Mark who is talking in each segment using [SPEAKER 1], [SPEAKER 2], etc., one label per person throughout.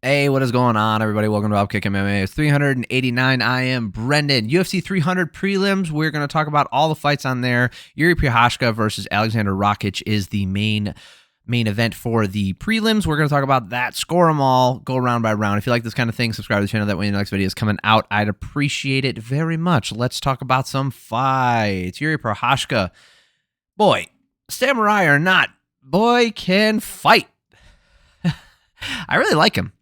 [SPEAKER 1] Hey, what is going on, everybody? Welcome to Upkick MMA. It's 389. I am Brendan. UFC 300 prelims. We're going to talk about all the fights on there. Jiri Prochazka versus Aleksandar Rakić is the main event for the prelims. We're going to talk about that, score them all, go round by round. If you like this kind of thing, subscribe to the channel. That way the next video is coming out. I'd appreciate it very much. Let's talk about some fights. Jiri Prochazka. Boy, samurai or not, boy can fight. I really like him.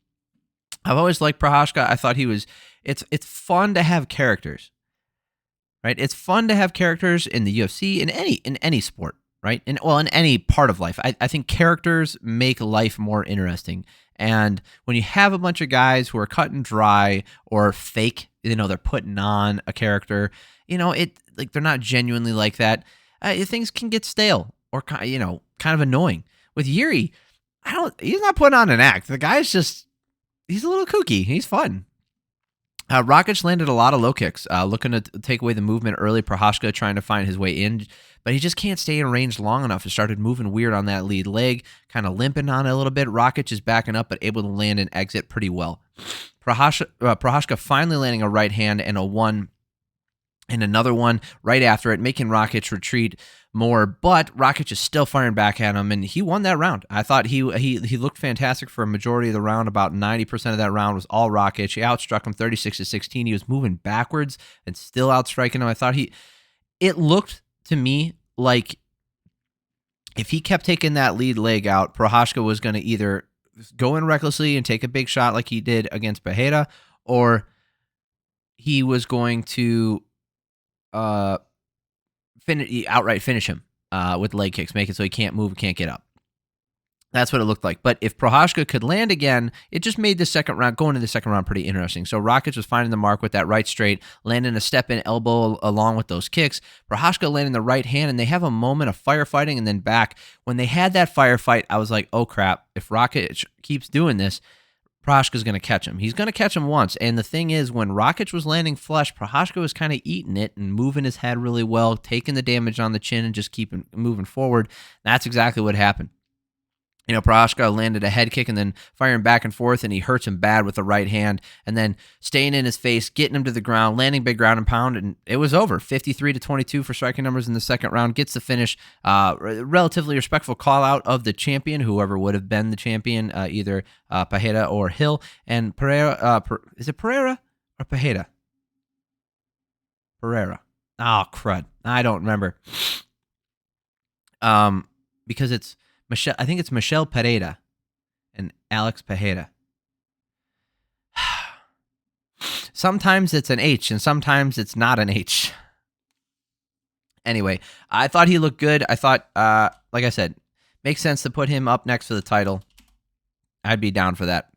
[SPEAKER 1] I've always liked Prochazka. I thought he was. It's fun to have characters, right? It's fun to have characters in the UFC, in any sport, right? In any part of life. I think characters make life more interesting. And when you have a bunch of guys who are cut and dry or fake, they're putting on a character, they're not genuinely like that. Things can get stale or kind of annoying. With Jiri, he's not putting on an act. The guy's just. He's a little kooky. He's fun. Rakic landed a lot of low kicks, looking to take away the movement early. Prochazka trying to find his way in, but he just can't stay in range long enough. It started moving weird on that lead leg, kind of limping on it a little bit. Rakic is backing up, but able to land and exit pretty well. Prochazka finally landing a right hand and a one, and another one right after it, making Rakic retreat more, but Rakic is still firing back at him, and he won that round. I thought he looked fantastic for a majority of the round. About 90% of that round was all Rakic. He outstruck him 36-16. He was moving backwards and still outstriking him. I thought it looked to me like if he kept taking that lead leg out, Prochazka was going to either go in recklessly and take a big shot like he did against Pereira, or he was going to outright finish him with leg kicks, make it so he can't move, can't get up. That's what it looked like. But if Prochazka could land again, it just made going into the second round pretty interesting. So Rakic was finding the mark with that right straight, landing a step-in elbow along with those kicks. Prochazka landing the right hand, and they have a moment of firefighting and then back. When they had that firefight, I was like, oh crap, if Rakic keeps doing this, Prochazka's going to catch him. He's going to catch him once. And the thing is, when Rakic was landing flush, Prochazka was kind of eating it and moving his head really well, taking the damage on the chin and just keeping moving forward. That's exactly what happened. Prochazka landed a head kick and then firing back and forth, and he hurts him bad with the right hand, and then staying in his face, getting him to the ground, landing big ground and pound, and it was over. 53-22 for striking numbers in the second round. Gets the finish. Relatively respectful call out of the champion, whoever would have been the champion, either Pereira or Hill. And Pereira, is it Pereira or Pereira? Pereira. Oh, crud. I don't remember. Because it's Michelle, I think it's Michelle Pereira and Alex Pereira. Sometimes it's an H and sometimes it's not an H. Anyway, I thought he looked good. I thought, like I said, makes sense to put him up next to the title. I'd be down for that.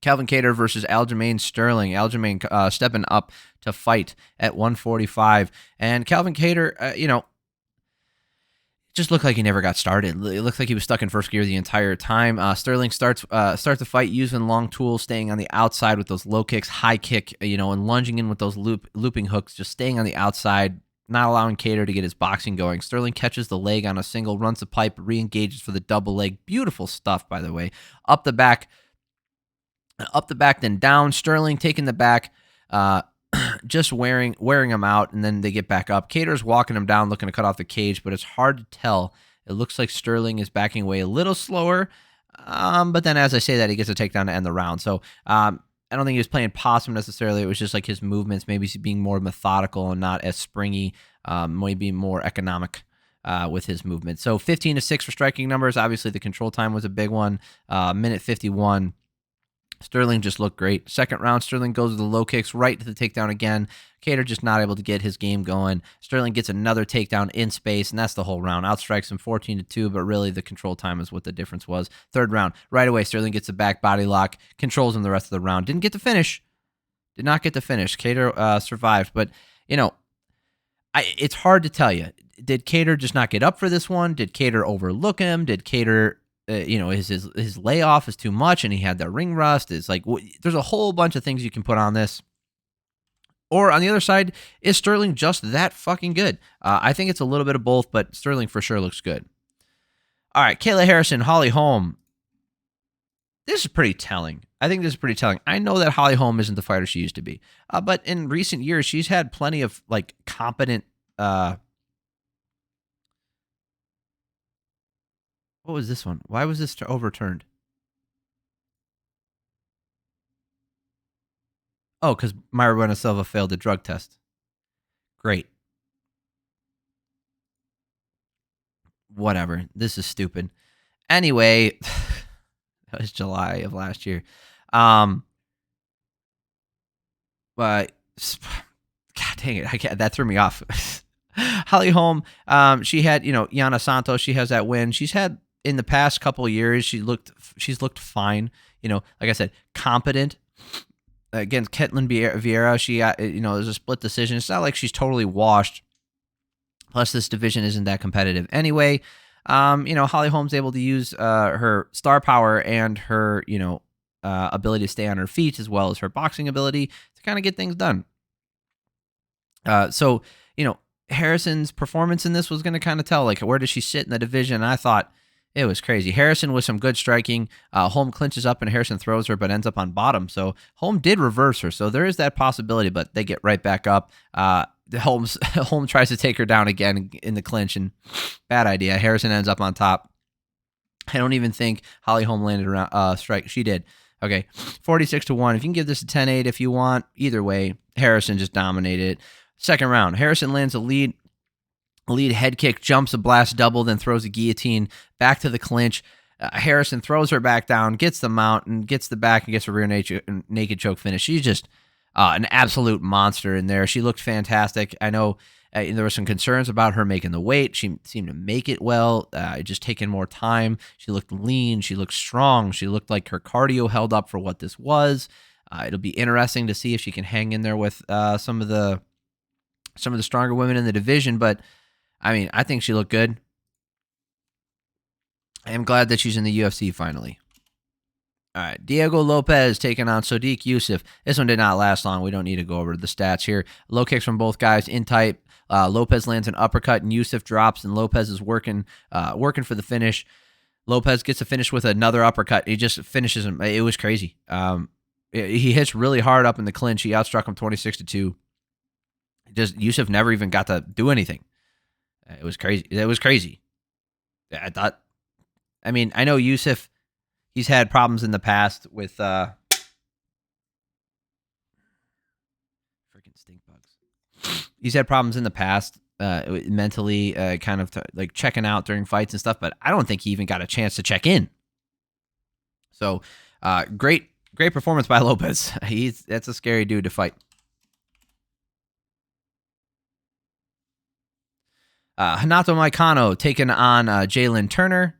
[SPEAKER 1] Calvin Kattar versus Aljamain Sterling. Aljamain stepping up to fight at 145. And Calvin Kattar, just looked like he never got started. It looked like he was stuck in first gear the entire time. Sterling starts the fight using long tools, staying on the outside with those low kicks, high kick, and lunging in with those looping hooks, just staying on the outside, not allowing Kattar to get his boxing going. Sterling catches the leg on a single, runs the pipe, re-engages for the double leg. Beautiful stuff, by the way. Up the back, then down. Sterling taking the back, just wearing him out, and then they get back up. Kattar's walking him down, looking to cut off the cage, but it's hard to tell. It looks like Sterling is backing away a little slower, but then as I say that, he gets a takedown to end the round. So I don't think he was playing possum necessarily. It was just like his movements, maybe being more methodical and not as springy, maybe more economic with his movement. So 15-6 for striking numbers. Obviously, the control time was a big one. Minute 51. Sterling just looked great. Second round, Sterling goes to the low kicks, right to the takedown again. Kattar just not able to get his game going. Sterling gets another takedown in space, and that's the whole round. Outstrikes him 14-2, but really the control time is what the difference was. Third round, right away, Sterling gets a back body lock, controls him the rest of the round. Didn't get the finish. Did not get the finish. Kattar survived, but, it's hard to tell you. Did Kattar just not get up for this one? Did Kattar overlook him? Did Kattar... his layoff is too much and he had the ring rust. It's like, there's a whole bunch of things you can put on this. Or on the other side, is Sterling just that fucking good? I think it's a little bit of both, but Sterling for sure looks good. All right, Kayla Harrison, Holm. this is pretty telling. I think this is pretty telling. I know that Holly Holm isn't the fighter she used to be, but in recent years, she's had plenty of like competent. What was this one? Why was this overturned? Oh, because Marina Silva failed the drug test. Great. Whatever. This is stupid. Anyway, that was July of last year. But God dang it, that threw me off. Holly Holm, she had, Yana Santos. She has that win. She's had in the past couple of years. She's looked fine. Like I said, competent. Against Ketlin Vieira, she there's a split decision. It's not like she's totally washed. Plus, this division isn't that competitive anyway. Holly Holm's able to use her star power and her ability to stay on her feet, as well as her boxing ability to kind of get things done. So Harrison's performance in this was going to kind of tell, like, where does she sit in the division? And I thought it was crazy. Harrison with some good striking. Holm clinches up and Harrison throws her, but ends up on bottom. So Holm did reverse her. So there is that possibility, but they get right back up. Holm tries to take her down again in the clinch, and bad idea. Harrison ends up on top. I don't even think Holly Holm landed around strike. She did. Okay, 46-1. If you can give this a 10-8 if you want. Either way, Harrison just dominated. Second round, Harrison lands a lead head kick, jumps a blast double, then throws a guillotine back to the clinch. Harrison throws her back down, gets the mount, and gets the back and gets a rear naked choke finish. She's just an absolute monster in there. She looked fantastic. I know there were some concerns about her making the weight. She seemed to make it well, just taking more time. She looked lean. She looked strong. She looked like her cardio held up for what this was. It'll be interesting to see if she can hang in there with some of the stronger women in the division, but I mean, I think she looked good. I am glad that she's in the UFC finally. All right, Diego Lopes taking on Sodiq Yusuff. This one did not last long. We don't need to go over the stats here. Low kicks from both guys in tight. Lopes lands an uppercut, and Yusuff drops, and Lopes is working for the finish. Lopes gets a finish with another uppercut. He just finishes him. It was crazy. He hits really hard up in the clinch. He outstruck him 26-2. Yusuff never even got to do anything. It was crazy. I know Yusuff, he's had problems in the past with freaking stink bugs. He's had problems in the past mentally, kind of like checking out during fights and stuff, but I don't think he even got a chance to check in. So great performance by Lopes. That's a scary dude to fight. Renato Moicano taking on Jalin Turner.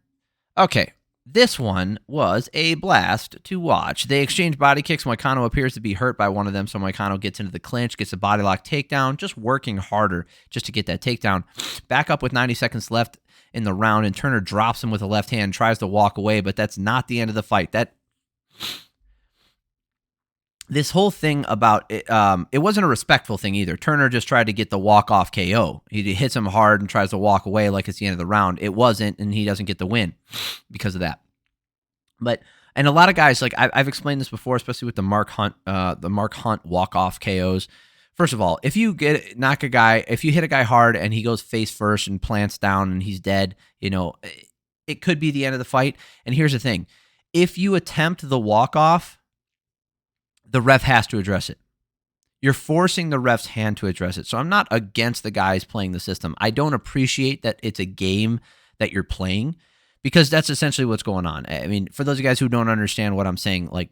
[SPEAKER 1] Okay, this one was a blast to watch. They exchange body kicks. Moicano appears to be hurt by one of them, so Moicano gets into the clinch, gets a body lock takedown, just working harder just to get that takedown. Back up with 90 seconds left in the round, and Turner drops him with a left hand, tries to walk away, but that's not the end of the fight. This whole thing about it, it wasn't a respectful thing either. Turner just tried to get the walk-off KO. He hits him hard and tries to walk away like it's the end of the round. It wasn't, and he doesn't get the win because of that. And a lot of guys, like I've explained this before, especially with the Mark Hunt walk-off KOs. First of all, if you hit a guy hard and he goes face first and plants down and he's dead, it could be the end of the fight. And here's the thing: if you attempt the walk-off, the ref has to address it. You're forcing the ref's hand to address it. So I'm not against the guys playing the system. I don't appreciate that it's a game that you're playing, because that's essentially what's going on. I mean, for those of you guys who don't understand what I'm saying, like,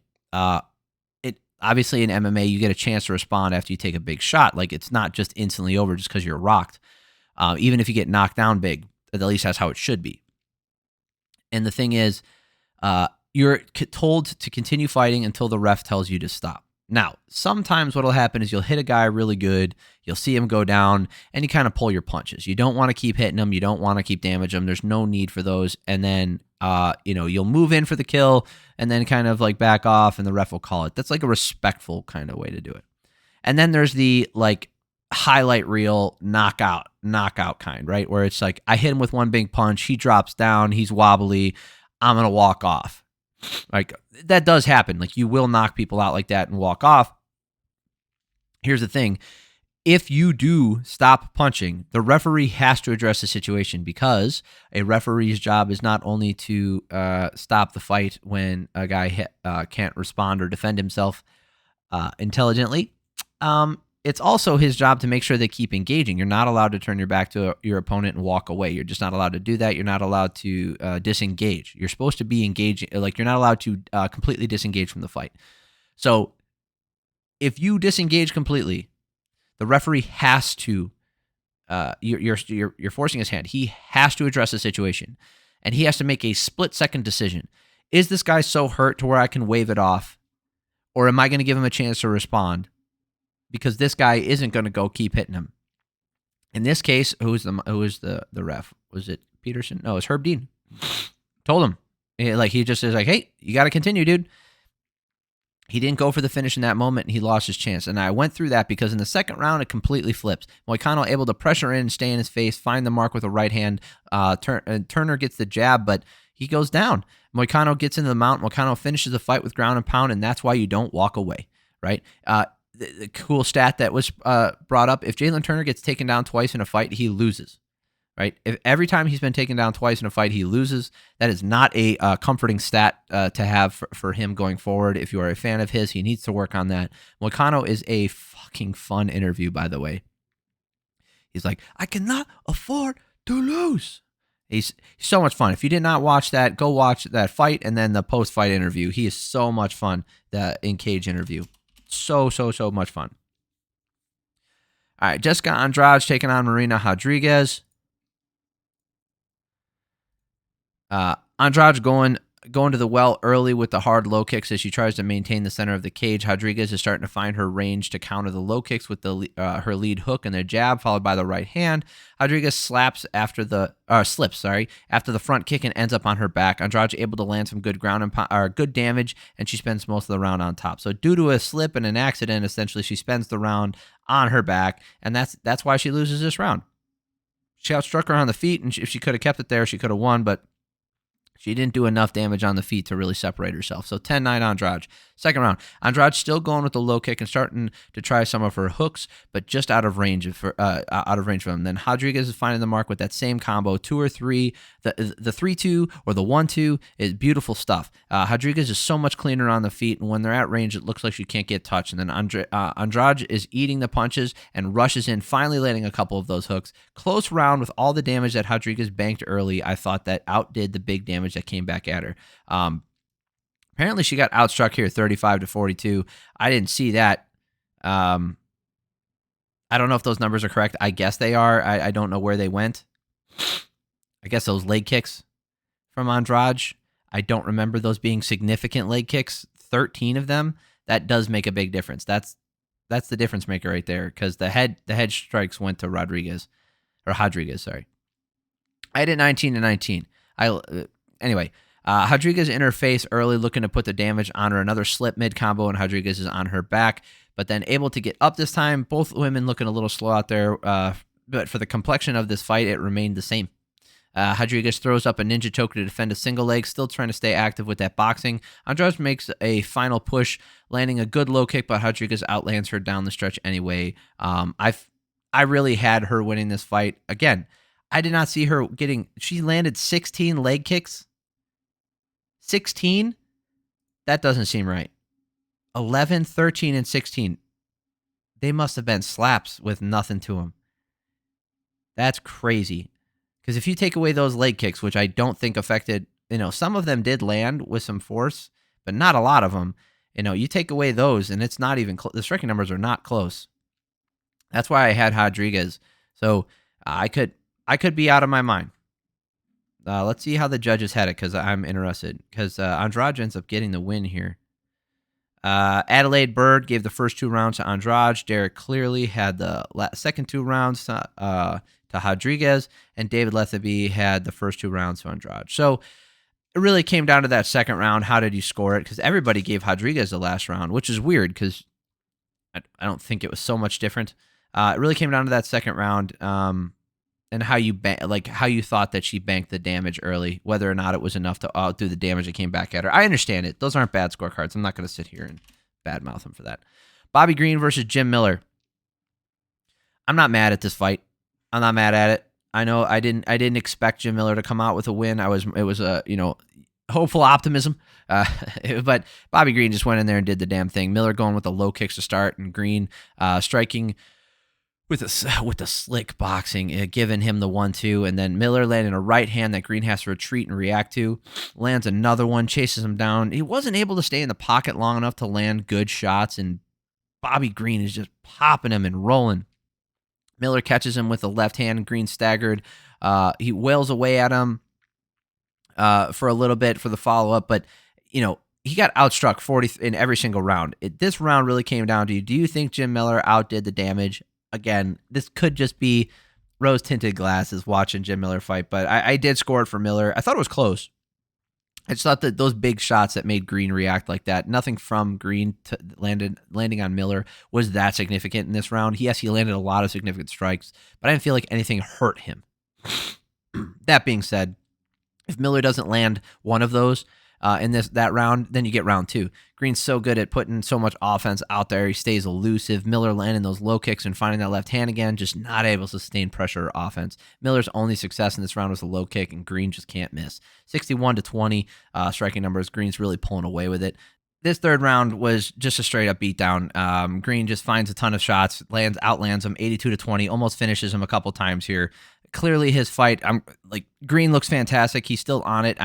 [SPEAKER 1] it obviously in MMA, you get a chance to respond after you take a big shot. Like, it's not just instantly over just because you're rocked. Even if you get knocked down big, at least that's how it should be. And the thing is, you're told to continue fighting until the ref tells you to stop. Now, sometimes what will happen is you'll hit a guy really good, you'll see him go down, and you kind of pull your punches. You don't want to keep hitting him, you don't want to keep damaging him. There's no need for those. And then, you'll move in for the kill and then kind of like back off, and the ref will call it. That's like a respectful kind of way to do it. And then there's the like highlight reel knockout kind, right? Where it's like, I hit him with one big punch, he drops down, he's wobbly, I'm going to walk off. Like, that does happen. Like, you will knock people out like that and walk off. Here's the thing. If you do stop punching, the referee has to address the situation, because a referee's job is not only to stop the fight when a guy can't respond or defend himself intelligently. It's also his job to make sure they keep engaging. You're not allowed to turn your back to your opponent and walk away. You're just not allowed to do that. You're not allowed to disengage. You're supposed to be engaging. Like, you're not allowed to completely disengage from the fight. So if you disengage completely, the referee has to. You're forcing his hand. He has to address the situation, and he has to make a split-second decision. Is this guy so hurt to where I can wave it off, or am I going to give him a chance to respond? Because this guy isn't going to go keep hitting him. In this case, who was the ref? Was it Peterson? No, it was Herb Dean. Told him, he just is like, hey, you got to continue, dude. He didn't go for the finish in that moment, and he lost his chance. And I went through that because in the second round, it completely flips. Moicano able to pressure in, stay in his face, find the mark with a right hand. Turner gets the jab, but he goes down. Moicano gets into the mount. Moicano finishes the fight with ground and pound, and that's why you don't walk away, right? The cool stat that was brought up, if Jalin Turner gets taken down twice in a fight, he loses, right? If every time he's been taken down twice in a fight, he loses, that is not a comforting stat to have for him going forward. If you are a fan of his, he needs to work on that. Moicano is a fucking fun interview, by the way. He's like, I cannot afford to lose. He's so much fun. If you did not watch that, go watch that fight and then the post-fight interview. He is so much fun, the in-cage interview. So much fun. All right, Jessica Andrade taking on Marina Rodriguez. Andrade going to the well early with the hard low kicks as she tries to maintain the center of the cage. Rodriguez is starting to find her range to counter the low kicks with her lead hook and their jab, followed by the right hand. Rodriguez slips after the front kick and ends up on her back. Andrade able to land some good good damage, and she spends most of the round on top. So due to a slip and an accident, essentially she spends the round on her back, and that's why she loses this round. She outstruck her on the feet, and if she could have kept it there, she could have won, but she didn't do enough damage on the feet to really separate herself. So 10-9 Andrade. Second round, Andrade still going with the low kick and starting to try some of her hooks, but just out of range for him. Then Rodriguez is finding the mark with that same combo, 2 or 3. The 3-2 or the 1-2 is beautiful stuff. Rodriguez is so much cleaner on the feet, and when they're at range, it looks like she can't get touched. And then Andrade is eating the punches and rushes in, finally landing a couple of those hooks. Close round with all the damage that Rodriguez banked early. I thought that outdid the big damage that came back at her. Apparently she got outstruck here 35-42. I didn't see that. I don't know if those numbers are correct. I guess they are. I don't know where they went. I guess those leg kicks from Andrade, I don't remember those being significant leg kicks. 13 of them. That does make a big difference. That's the difference maker right there, because the head strikes went to Rodriguez, sorry. I did 19-19. Anyway, Rodriguez in her face early, looking to put the damage on her. Another slip mid-combo, and Rodriguez is on her back, but then able to get up this time. Both women looking a little slow out there, but for the complexion of this fight, it remained the same. Rodriguez throws up a ninja choke to defend a single leg, still trying to stay active with that boxing. Andrade makes a final push, landing a good low kick, but Rodriguez outlands her down the stretch anyway. I really had her winning this fight. Again, I did not see her she landed 16 leg kicks. 16? That doesn't seem right. 11, 13, and 16. They must have been slaps with nothing to them. That's crazy. Because if you take away those leg kicks, which I don't think affected, some of them did land with some force, but not a lot of them. You take away those, and it's not even the striking numbers are not close. That's why I had Rodriguez. So I could be out of my mind. Let's see how the judges had it, because I'm interested. Because Andrade ends up getting the win here. Adelaide Bird gave the first 2 rounds to Andrade. Derek clearly had the second 2 rounds to Rodriguez, and David Letheby had the first 2 rounds to Andrade. So it really came down to that second round. How did you score it? Because everybody gave Rodriguez the last round, which is weird because I don't think it was so much different. It really came down to that second round. and how you how you thought that she banked the damage early, whether or not it was enough to outdo the damage that came back at her. I understand it. Those aren't bad scorecards. I'm not going to sit here and badmouth him for that. Bobby Green versus Jim Miller. I'm not mad at this fight. I'm not mad at it. I know I didn't expect Jim Miller to come out with a win. It was a hopeful optimism, but Bobby Green just went in there and did the damn thing. Miller going with the low kicks to start, and Green striking with the slick boxing, giving him the 1-2, and then Miller landing a right hand that Green has to retreat and react to. Lands another one, chases him down. He wasn't able to stay in the pocket long enough to land good shots, and Bobby Green is just popping him and rolling. Miller catches him with the left hand. Green staggered. He wails away at him for a little bit for the follow-up, but, he got outstruck 40 in every single round. This round really came down to, do you think Jim Miller outdid the damage? Again, this could just be rose-tinted glasses watching Jim Miller fight, but I did score it for Miller. I thought it was close. I just thought that those big shots that made Green react like that, nothing from Green to landing on Miller was that significant in this round. Yes, he landed a lot of significant strikes, but I didn't feel like anything hurt him. That being said, if Miller doesn't land one of those in that round, then you get round two. Green's so good at putting so much offense out there. He stays elusive. Miller landing those low kicks and finding that left hand again, just not able to sustain pressure or offense. Miller's only success in this round was a low kick, and Green just can't miss. 61-20 striking numbers. Green's really pulling away with it. This third round was just a straight up beatdown. Green just finds a ton of shots, outlands him 82-20, almost finishes him a couple times here. Clearly his fight, Green looks fantastic. He's still on it.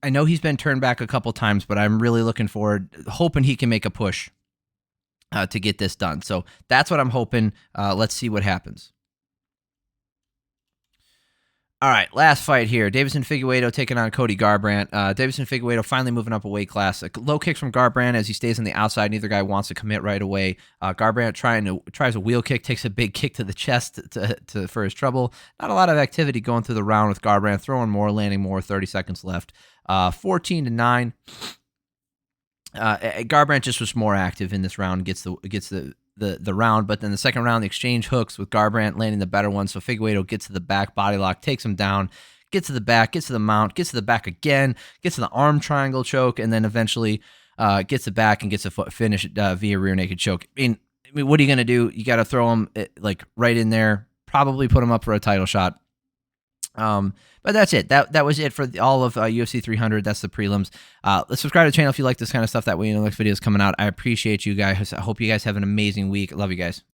[SPEAKER 1] I know he's been turned back a couple times, but I'm really looking forward, hoping he can make a push to get this done. So that's what I'm hoping. Let's see what happens. All right, last fight here. Deiveson Figueiredo taking on Cody Garbrandt. Deiveson Figueiredo finally moving up a weight class. Low kicks from Garbrandt as he stays on the outside. Neither guy wants to commit right away. Garbrandt tries a wheel kick, takes a big kick to the chest for his trouble. Not a lot of activity going through the round with Garbrandt, throwing more, landing more, 30 seconds left. 14-9. Garbrandt just was more active in this round, gets the round, but then the second round, the exchange hooks with Garbrandt landing the better one. So Figueiredo gets to the back, body lock, takes him down, gets to the back, gets to the mount, gets to the back again, gets to the arm triangle choke, and then eventually gets it back and gets a finish via rear naked choke. I mean, what are you going to do? You got to throw him right in there, probably put him up for a title shot. But that's it. That was it for all of UFC 300. That's the prelims. Let's subscribe to the channel if you like this kind of stuff. That way you know the next video is coming out. I appreciate you guys. I hope you guys have an amazing week. Love you guys.